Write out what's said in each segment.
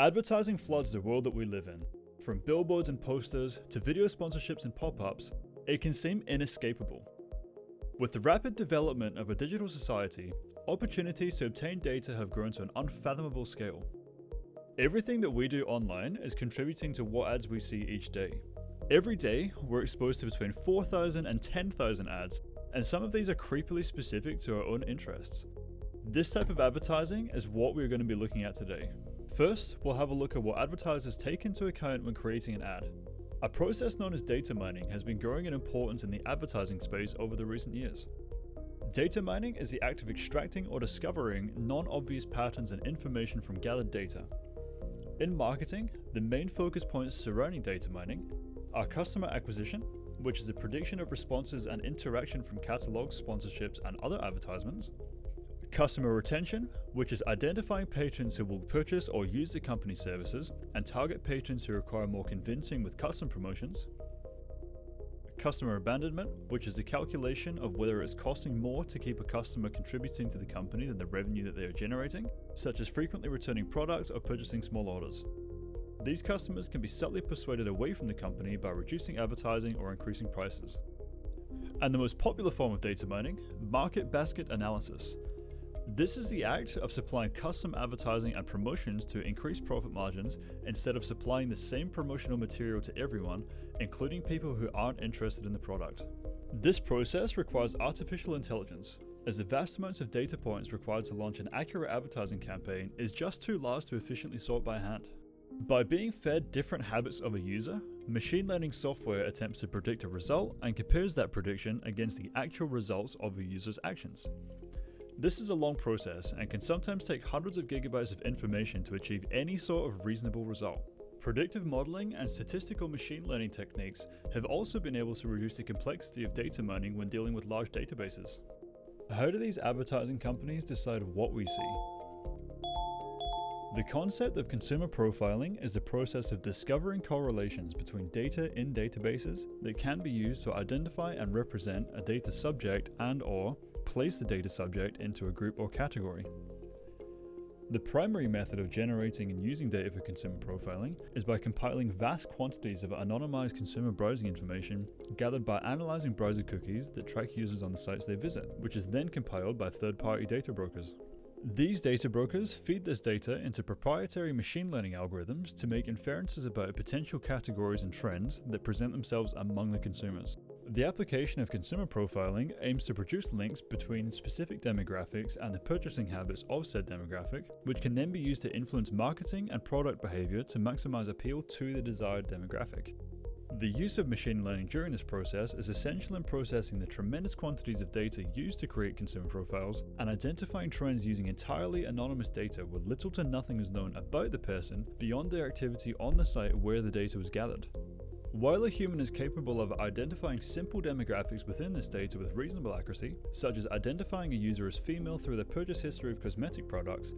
Advertising floods the world that we live in. From billboards and posters to video sponsorships and pop-ups, it can seem inescapable. With the rapid development of a digital society, opportunities to obtain data have grown to an unfathomable scale. Everything that we do online is contributing to what ads we see each day. Every day, we're exposed to between 4,000 and 10,000 ads, and some of these are creepily specific to our own interests. This type of advertising is what we're going to be looking at today. First, we'll have a look at what advertisers take into account when creating an ad. A process known as data mining has been growing in importance in the advertising space over the recent years. Data mining is the act of extracting or discovering non-obvious patterns and information from gathered data. In marketing, the main focus points surrounding data mining are customer acquisition, which is the prediction of responses and interaction from catalogs, sponsorships, and other advertisements. Customer retention, which is identifying patrons who will purchase or use the company's services and target patrons who require more convincing with custom promotions. Customer abandonment, which is the calculation of whether it's costing more to keep a customer contributing to the company than the revenue that they are generating, such as frequently returning products or purchasing small orders. These customers can be subtly persuaded away from the company by reducing advertising or increasing prices. And the most popular form of data mining, market basket analysis. This is the act of supplying custom advertising and promotions to increase profit margins instead of supplying the same promotional material to everyone, including people who aren't interested in the product. This process requires artificial intelligence, as the vast amounts of data points required to launch an accurate advertising campaign is just too large to efficiently sort by hand. By being fed different habits of a user, machine learning software attempts to predict a result and compares that prediction against the actual results of a user's actions. This is a long process and can sometimes take hundreds of gigabytes of information to achieve any sort of reasonable result. Predictive modeling and statistical machine learning techniques have also been able to reduce the complexity of data mining when dealing with large databases. How do these advertising companies decide what we see? The concept of consumer profiling is the process of discovering correlations between data in databases that can be used to identify and represent a data subject and/or place the data subject into a group or category. The primary method of generating and using data for consumer profiling is by compiling vast quantities of anonymized consumer browsing information gathered by analyzing browser cookies that track users on the sites they visit, which is then compiled by third-party data brokers. These data brokers feed this data into proprietary machine learning algorithms to make inferences about potential categories and trends that present themselves among the consumers. The application of consumer profiling aims to produce links between specific demographics and the purchasing habits of said demographic, which can then be used to influence marketing and product behavior to maximize appeal to the desired demographic. The use of machine learning during this process is essential in processing the tremendous quantities of data used to create consumer profiles and identifying trends using entirely anonymous data where little to nothing is known about the person beyond their activity on the site where the data was gathered. While a human is capable of identifying simple demographics within this data with reasonable accuracy, such as identifying a user as female through their purchase history of cosmetic products,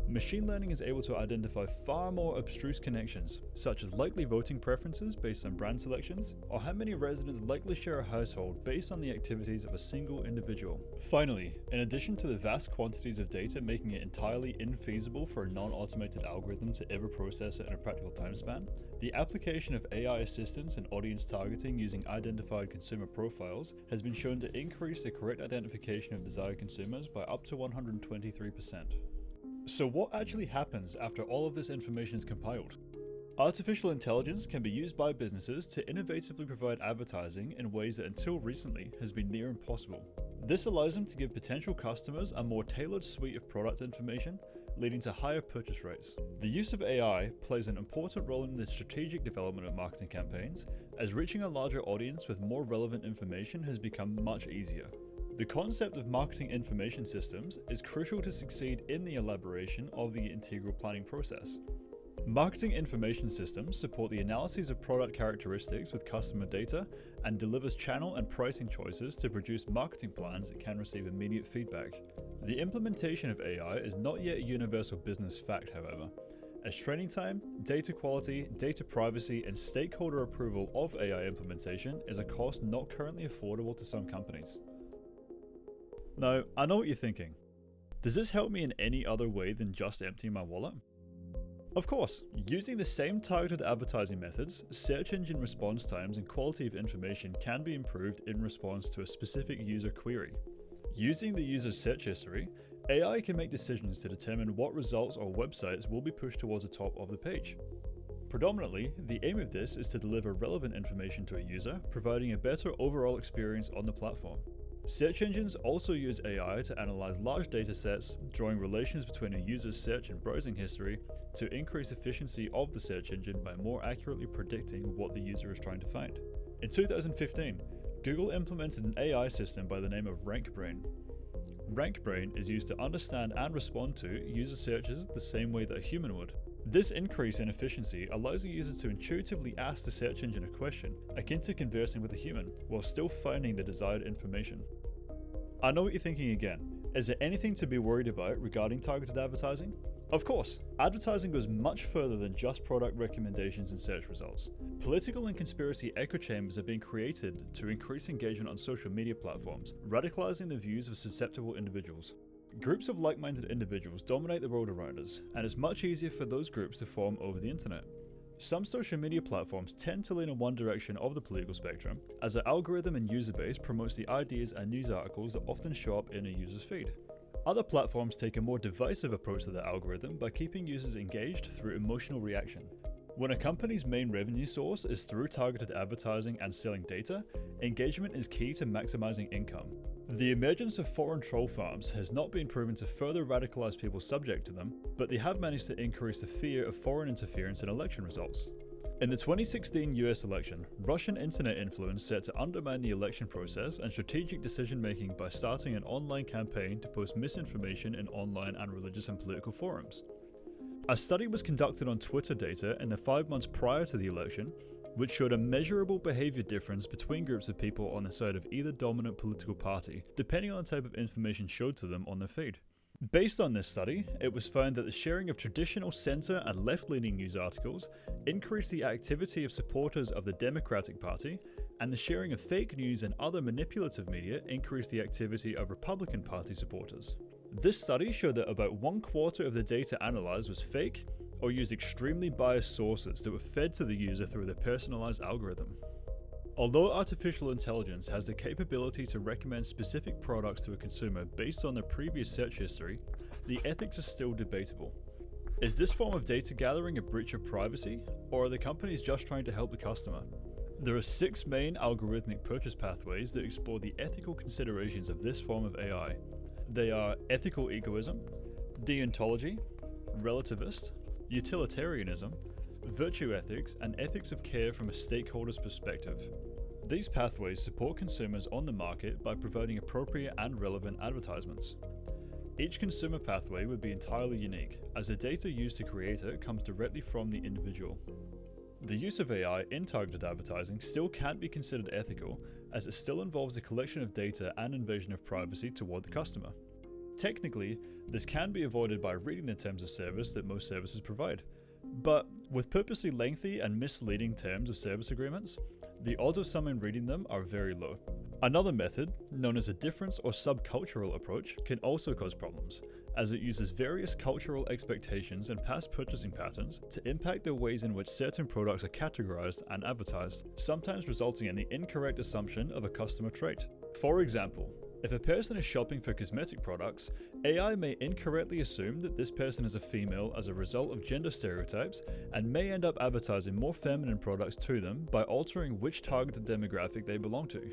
machine learning is able to identify far more abstruse connections, such as likely voting preferences based on brand selections, or how many residents likely share a household based on the activities of a single individual. Finally, in addition to the vast quantities of data making it entirely infeasible for a non-automated algorithm to ever process it in a practical time span, the application of AI assistance and audience targeting using identified consumer profiles has been shown to increase the correct identification of desired consumers by up to 123%. So what actually happens after all of this information is compiled? Artificial intelligence can be used by businesses to innovatively provide advertising in ways that until recently has been near impossible. This allows them to give potential customers a more tailored suite of product information, leading to higher purchase rates. The use of AI plays an important role in the strategic development of marketing campaigns, as reaching a larger audience with more relevant information has become much easier. The concept of marketing information systems is crucial to succeed in the elaboration of the integral planning process. Marketing information systems support the analysis of product characteristics with customer data and delivers channel and pricing choices to produce marketing plans that can receive immediate feedback. The implementation of AI is not yet a universal business fact, however, as training time, data quality, data privacy, and stakeholder approval of AI implementation is a cost not currently affordable to some companies. Now, I know what you're thinking. Does this help me in any other way than just emptying my wallet? Of course, using the same targeted advertising methods, search engine response times and quality of information can be improved in response to a specific user query. Using the user's search history, AI can make decisions to determine what results or websites will be pushed towards the top of the page. Predominantly, the aim of this is to deliver relevant information to a user, providing a better overall experience on the platform. Search engines also use AI to analyze large datasets, drawing relations between a user's search and browsing history to increase efficiency of the search engine by more accurately predicting what the user is trying to find. In 2015, Google implemented an AI system by the name of RankBrain. RankBrain is used to understand and respond to user searches the same way that a human would. This increase in efficiency allows a user to intuitively ask the search engine a question, akin to conversing with a human, while still finding the desired information. I know what you're thinking again. Is there anything to be worried about regarding targeted advertising? Of course, advertising goes much further than just product recommendations and search results. Political and conspiracy echo chambers are being created to increase engagement on social media platforms, radicalizing the views of susceptible individuals. Groups of like-minded individuals dominate the world around us, and it's much easier for those groups to form over the internet. Some social media platforms tend to lean in one direction of the political spectrum, as their algorithm and user base promotes the ideas and news articles that often show up in a user's feed. Other platforms take a more divisive approach to their algorithm by keeping users engaged through emotional reaction. When a company's main revenue source is through targeted advertising and selling data, engagement is key to maximizing income. The emergence of foreign troll farms has not been proven to further radicalize people subject to them, but they have managed to increase the fear of foreign interference in election results. In the 2016 US election, Russian internet influence set to undermine the election process and strategic decision-making by starting an online campaign to post misinformation in online and religious and political forums. A study was conducted on Twitter data in the 5 months prior to the election, which showed a measurable behavior difference between groups of people on the side of either dominant political party, depending on the type of information showed to them on their feed. Based on this study, it was found that the sharing of traditional centre and left-leaning news articles increased the activity of supporters of the Democratic Party, and the sharing of fake news and other manipulative media increased the activity of Republican Party supporters. This study showed that about 1/4 of the data analysed was fake, or used extremely biased sources that were fed to the user through their personalized algorithm. Although artificial intelligence has the capability to recommend specific products to a consumer based on their previous search history, the ethics are still debatable. Is this form of data gathering a breach of privacy, or are the companies just trying to help the customer? There are 6 main algorithmic purchase pathways that explore the ethical considerations of this form of AI. They are ethical egoism, deontology, relativist, utilitarianism, virtue ethics, and ethics of care from a stakeholder's perspective. These pathways support consumers on the market by providing appropriate and relevant advertisements. Each consumer pathway would be entirely unique, as the data used to create it comes directly from the individual. The use of AI in targeted advertising still can't be considered ethical, as it still involves the collection of data and invasion of privacy toward the customer. Technically, this can be avoided by reading the terms of service that most services provide. But with purposely lengthy and misleading terms of service agreements, the odds of someone reading them are very low. Another method, known as a difference or subcultural approach, can also cause problems, as it uses various cultural expectations and past purchasing patterns to impact the ways in which certain products are categorized and advertised, sometimes resulting in the incorrect assumption of a customer trait. For example, if a person is shopping for cosmetic products, AI may incorrectly assume that this person is a female as a result of gender stereotypes and may end up advertising more feminine products to them by altering which targeted demographic they belong to.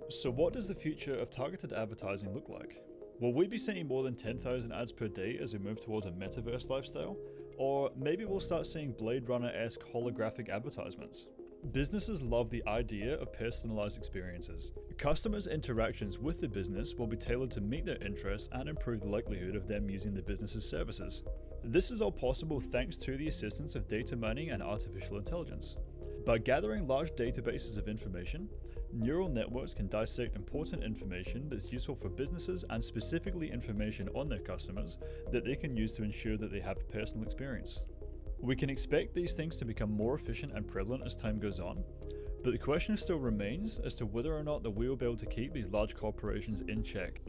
So what does the future of targeted advertising look like? Will we be seeing more than 10,000 ads per day as we move towards a metaverse lifestyle? Or maybe we'll start seeing Blade Runner-esque holographic advertisements? Businesses love the idea of personalized experiences. Customers' interactions with the business will be tailored to meet their interests and improve the likelihood of them using the business's services. This is all possible thanks to the assistance of data mining and artificial intelligence. By gathering large databases of information, neural networks can dissect important information that's useful for businesses and specifically information on their customers that they can use to ensure that they have a personal experience. We can expect these things to become more efficient and prevalent as time goes on, but the question still remains as to whether or not that we will be able to keep these large corporations in check.